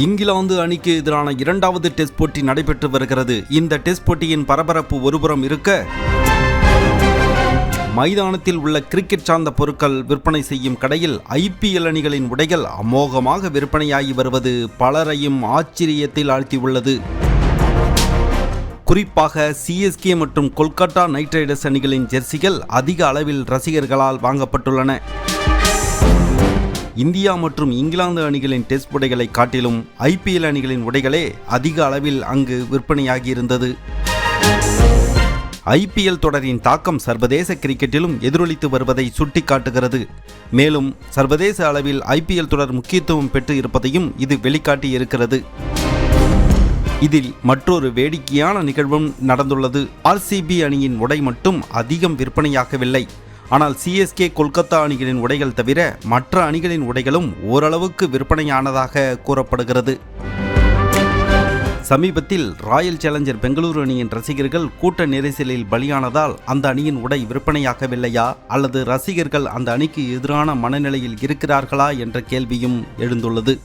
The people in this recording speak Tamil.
இங்கிலாந்து அணிக்கு எதிரான இரண்டாவது டெஸ்ட் போட்டி நடைபெற்று வருகிறது. இந்த டெஸ்ட் போட்டியின் பரபரப்பு ஒருபுறம் இருக்க, மைதானத்தில் உள்ள கிரிக்கெட் சார்ந்த பொருட்கள் விற்பனை செய்யும் கடையில் IPL அணிகளின் உடைகள் அமோகமாக விற்பனையாகி வருவது பலரையும் ஆச்சரியத்தில் ஆழ்த்தியுள்ளது. குறிப்பாக CSK மற்றும் கொல்கத்தா நைட் ரைடர்ஸ் அணிகளின் ஜெர்சிகள் அதிக அளவில் ரசிகர்களால் வாங்கப்பட்டுள்ளன. இந்தியா மற்றும் இங்கிலாந்து அணிகளின் டெஸ்ட் உடைகளை காட்டிலும் IPL அணிகளின் உடைகளே அதிக அளவில் அங்கு விற்பனையாகியிருந்தது. IPL தொடரின் தாக்கம் சர்வதேச கிரிக்கெட்டிலும் எதிரொலித்து வருவதை சுட்டிக்காட்டுகிறது. மேலும் சர்வதேச அளவில் IPL தொடர் முக்கியத்துவம் பெற்று இருப்பதையும் இது வெளிக்காட்டி இருக்கிறது. இதில் மற்றொரு வேடிக்கையான நிகழ்வும் நடந்துள்ளது. RCB அணியின் உடை மட்டும் அதிகம் விற்பனையாகவில்லை. ஆனால் CSK கொல்கத்தா அணிகளின் உடைகள் தவிர மற்ற அணிகளின் உடைகளும் ஓரளவுக்கு விற்பனையானதாக கூறப்படுகிறது. சமீபத்தில் ராயல் சேலஞ்சர் பெங்களூரு அணியின் ரசிகர்கள் கூட்ட நெரிசலில் பலியானதால் அந்த அணியின் உடை விற்பனையாகவில்லையா அல்லது ரசிகர்கள் அந்த அணிக்கு எதிரான மனநிலையில் இருக்கிறார்களா என்ற கேள்வியும் எழுந்துள்ளது.